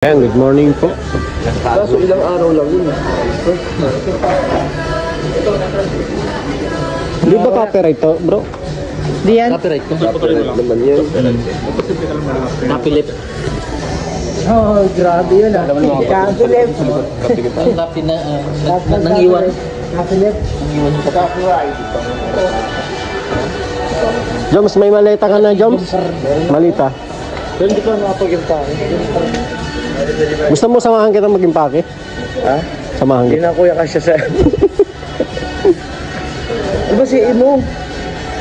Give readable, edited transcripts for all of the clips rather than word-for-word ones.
Ayan, good morning po. Kaso ilang araw lang yun. Di ba copyright to, bro? Di yan? Copyright ko. Copyright naman yan. Napilip. Oh, grabe yun ah. Kapilip. Ang napi na, nangiwan. Kapilip. Nangiwan yung copyright. Joms, may malita ka na, Joms? Malita. Pero hindi pa nakapag-impake. Gusto mo samahan kita mag-impake? Ha? Samahan Hindi kita. na kuya kasya sa... Diba si Imo?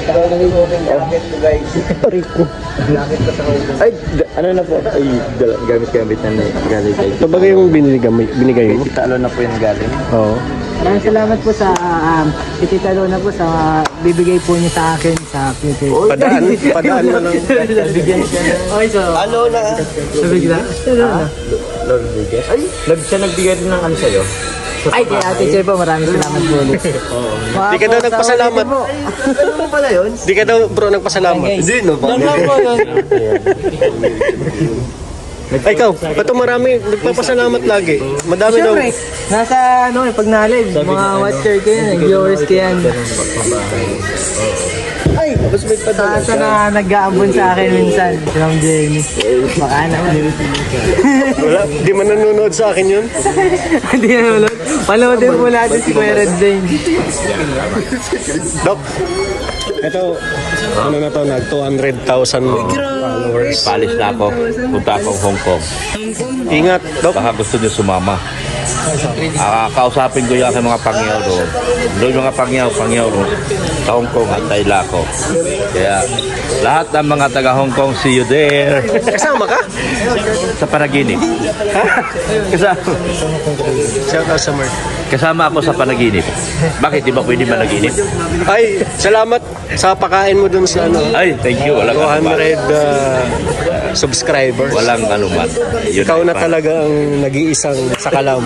Gamit ko guys. Rico. Ay, ano na po? Ay, gamit-gamit na galing guys. Ito ba yung binigay mo? Talo na po yung galing. Oo. Maraming salamat po sa ititalo na po sa bibigay po niyo sa akin sa future. Padaan mo lang. Bigyan siya na. Okay, so. Ano na? Sa bigla? Lord Vegas? Ay, siya nagbigay din ng ano sa'yo? Ay, kay Ate Che po, maraming salamat po ulit. Di ka daw nagpasalamat. Ano mo pala yun? Di ka daw, bro, nagpasalamat. Hindi, no? Lang po yun. Ay, ikaw, ba't marami nagpapasalamat lagi? Madami daw. Siyempre, nasa ano pag nalig, mga watcher ko yan, viewers ko yan. Ay, tapos may padala Sa na nag-aambon sa akin minsan, si Ma'am Jenny. Baka naman. Wala, di man nanonood sa akin yun. Hindi na ulit. Panoodin po natin si Kuya Red Zane. Dok, ito, ano na to, nag 200,000 followers. Palis na ako. Punta akong Hong Kong. Ingat, Dok. Baka gusto niyo sumama. Kausapin ko yung aking mga pangyaw doon. Doon yung mga pangyaw doon. Sa Hong Kong at Taylako. Kaya lahat ng mga taga Hong Kong, see you there. Kasama ka? Sa panaginip. Shout out sa Mark. Kasama ako sa panaginip. Bakit? Di ba pwede managinip? Ay, salamat sa pakain mo dun sa ano. Ay, thank you. Walang anuman. 200 subscribers. Walang anuman. Yun Ikaw na pa. talaga ang nag-iisang sakalam.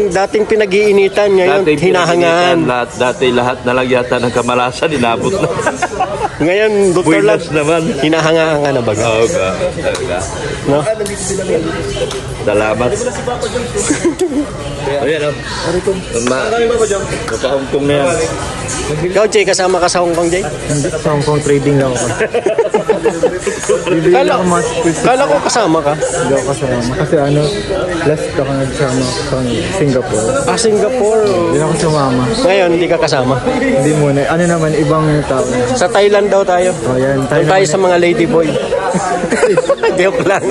Dating pinag-iinitan, ngayon Dati hinahangaan. Dati lahat na lang yata ng kamalasan, inabot na. Ngayon, Dr. Lab, Builas naman. hinahangaan ka na ba? Oo ka. No? Salamat. Ayan o. Naka-Hong Kong na yan. Ikaw, Jay, kasama ka sa Hong Kong, Jay? Sa Hong Kong trading lang ako. Kala ko kasama ka. Hindi ako kasama. Kasi ano, last ako nagsama sa Singapore. Singapore. Hindi ako sumama. Ngayon, hindi ka kasama. Hindi muna. Ano naman, ibang tao. Sa Thailand daw tayo. O yan, Doon tayo sa mga ladyboy. Joke lang.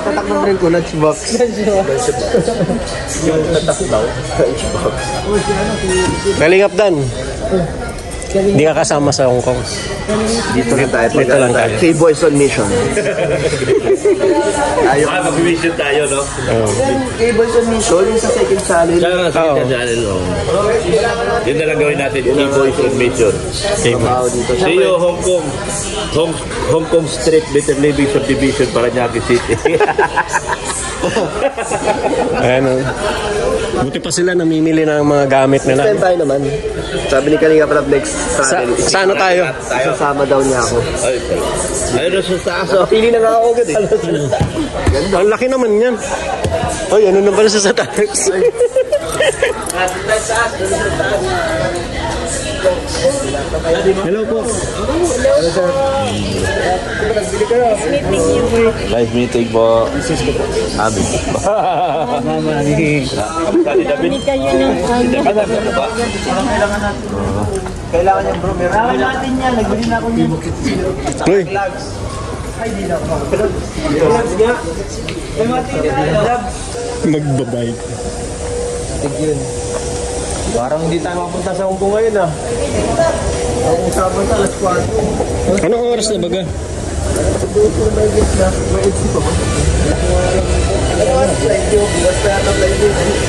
tatak ng rin ko, lunchbox. Yung tatak daw, lunchbox. Kalingap Dan. Hindi ka kasama sa Hong Kong. Dito lang tayo. Dito lang tayo. K-Boys on mission. Mag-mission tayo, no? K-Boys on mission, yung sa second challenge. Kaya nga sa Oo. channel, yun na lang gawin natin. K-Boys on mission. Wow, dito. See you, Hong Kong. Hong Kong Street, Better Living Subdivision, Parañaque City. Ayan o. Buti pa sila namimili ng mga gamit nila. Spend tayo naman. Sabi ni Kalinga Prab next travel. Sa ano tayo? Sasama daw niya ako. Ay, ayun na sa taas. Pili na nga ako agad eh. Ang laki naman yan. Oy, ano na pala sa taas? Hello po. Nice meeting po. Amin. Kailangan niya bro. Meron natin yan. Nagbili na ako niyan. Uy, magbabay. Parang hindi tayo mapunta sa Hong Kong ngayon ah. Ang usapan sa alas 4. Anong oras na baga?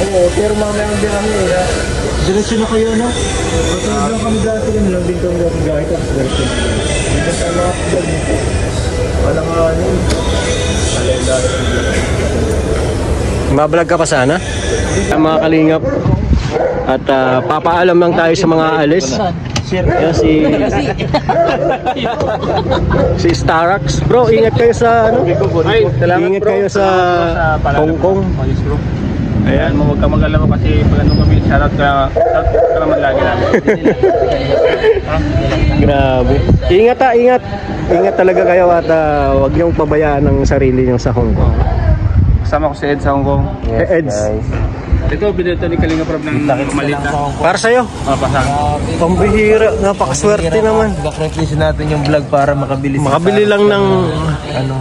Oo, pero mamaya ang bilang nila. Diretso na kayo, no? Patulog lang kami dati yun lang din kami gahit at diretso. Dito sa mga vlog. Walang ano. Mablog ka pa sana? Mga kalingap. At papaalam lang tayo sa mga alis. T-shirt. Yan si Starax. Bro, ingat kayo sa ano? Ingat kayo sa Hong Kong. Ayan mo, huwag ka mag-alala kasi pag ano kami, shoutout ka naman lagi namin. Grabe. Ingat ha, ingat. Ingat talaga kayo at huwag niyong pabayaan ang sarili niyo sa Hong Kong. Kasama ko si Ed sa Hong Kong. Eds, Ito, binito ni Kalinga Prab ng malita. para sa'yo. Pasang. Pambihira, napakaswerte naman. Back-refresh natin yung vlog para makabili Makabili lang ng ano.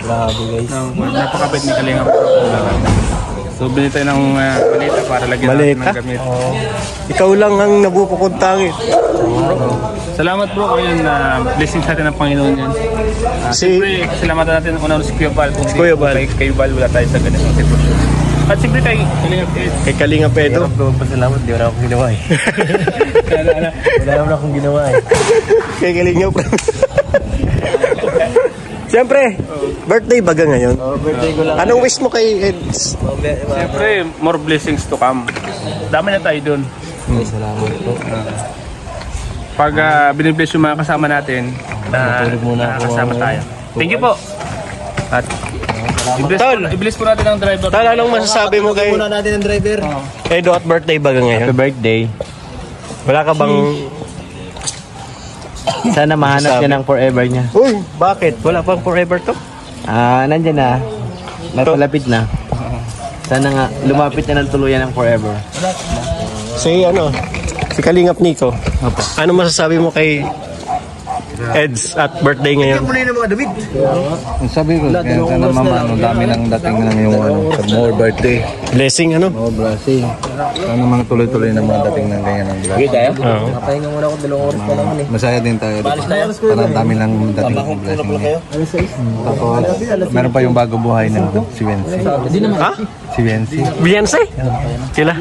Grabe guys. Napakabait ni Kalinga Prab. So, binito ng malita para lagyan natin Malita? ng gamit. ikaw lang ang nabubukod tangit. Salamat bro, ayun na blessing sa atin ng Panginoon yan. Siyempre, salamatan natin unang si Kuya Val. Kung Kuya Val. Kay Val wala tayo sa ganitong sitwasyon. At siyempre kay Kalinga Ed. Kay Kalinga Pedro. Pasalamat, di wala akong ginawa eh. Wala naman akong ginawa eh. Kay Kalinga Pedro. Siyempre, birthday baga ngayon. Birthday ko lang. Anong wish mo kay Eds? Siyempre, more blessings to come. Dami na tayo dun. Salamat po. Pag binibless yung mga kasama natin, kasama tayo. Thank you po. At i-bless po natin ang driver. Tal, anong masasabi mo kay Muna natin ang driver. Edo at birthday baga ngayon? Birthday. Wala ka bang... Sana mahanap niya ng forever niya. Uy, bakit? Wala pang forever to? Nandyan na. Malapit na. Sana nga, lumapit na ng tuluyan ng forever. Si Kalingap Nico. Ano masasabi mo kay Eds at birthday ngayon? Sabi ko, kaya sana mama, dami nang dating ng yung more birthday. Blessing ano? More blessing. Sana mga tuloy-tuloy na mga dating ng ganyan ng blessing. Oo. Pahinga muna ako, 2 oras pa naman eh. Masaya din tayo. Parang dami lang dating ng blessing niya. Tapos, meron pa yung bago buhay ng si Wensi. Ha? Si Wensi. Beyonce? Sila?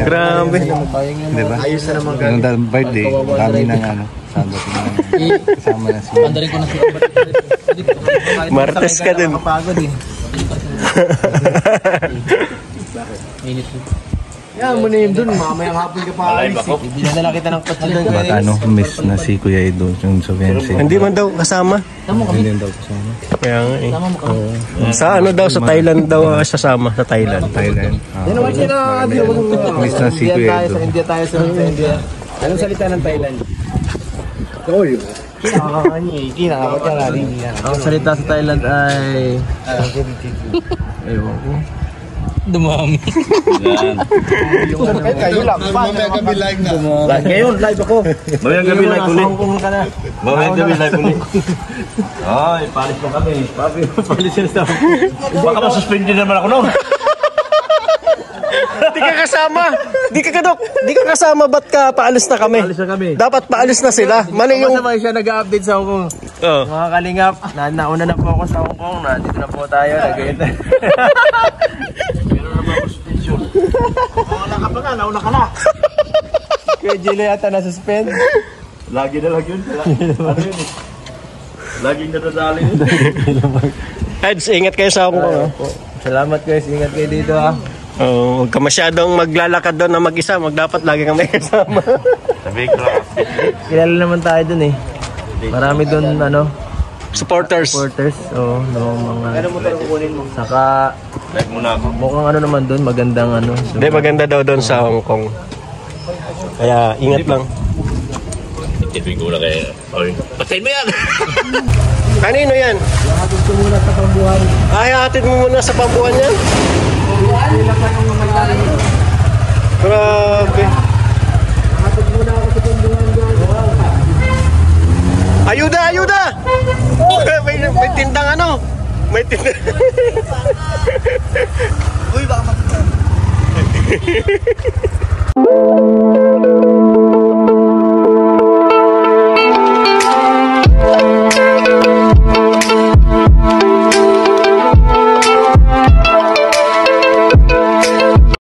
Grabe. Di ba? Yung birthday, dami ng ano. Kasama na si Andarin ko na si Martes ka din. Kapagod eh. Minute po. Yan mo na yun dun, mamayang hapon ka pa. Ibigyan na lang kita ng patch doon. Ba't ano, miss na si Kuya Edo, yung sa Wensi. Hindi man daw kasama. Hindi daw kasama. Kaya nga eh. Sa ano daw, sa Thailand daw sasama. Sa Thailand. Thailand. Miss na si Kuya Edo. India tayo sa India. Anong salita ng Thailand? Ang salita sa Thailand ay... Ewan ko. Dumami. Kayo lang. Mamaya kami live na. Ngayon, live ako. Mamaya gabi live ulit. Hong Kong ka na. Mamaya gabi live ulit. Ay, palis mo kami. Palis yun sa... Baka masuspend din naman ako noon. Di ka kasama. Di ka kasama. Ba't ka paalis na kami? Paalis na kami. Dapat paalis na sila. Mali yung... Masama siya nag-update sa Hong Kong. Oh. Mga kalingap, nauna na po ako sa Hong Kong. Nandito na po tayo. Nag-edit. Nauna ka pa nga. Nauna ka na. Kuya Gila yata na-suspend. Lagi na lang yun. Ano yun eh? Laging nadadali yun. Eds, ingat kayo sa Hong Kong. Salamat guys. Ingat kayo dito ha. Oh, huwag ka masyadong maglalakad doon na mag-isa. Dapat lagi kang may kasama. Sabi ko lang. Kilala naman tayo dun eh. Marami dun Supporters. So, mga... Saka, Live muna ako. mukhang naman dun. Magandang Hindi, maganda daw doon sa Hong Kong. Kaya ingat lang. Itipin ko na kayo. Oy, patayin mo yan! Kanino yan? Hatid ko muna sa pambuhan. Ay, hatid mo muna sa pambuhan yan? Sila pa yung mga lalim. Grabe. Hatid muna ako sa pambuhan. Ayuda, ayuda! May tindang ano? May tindang... Uy, baka makita.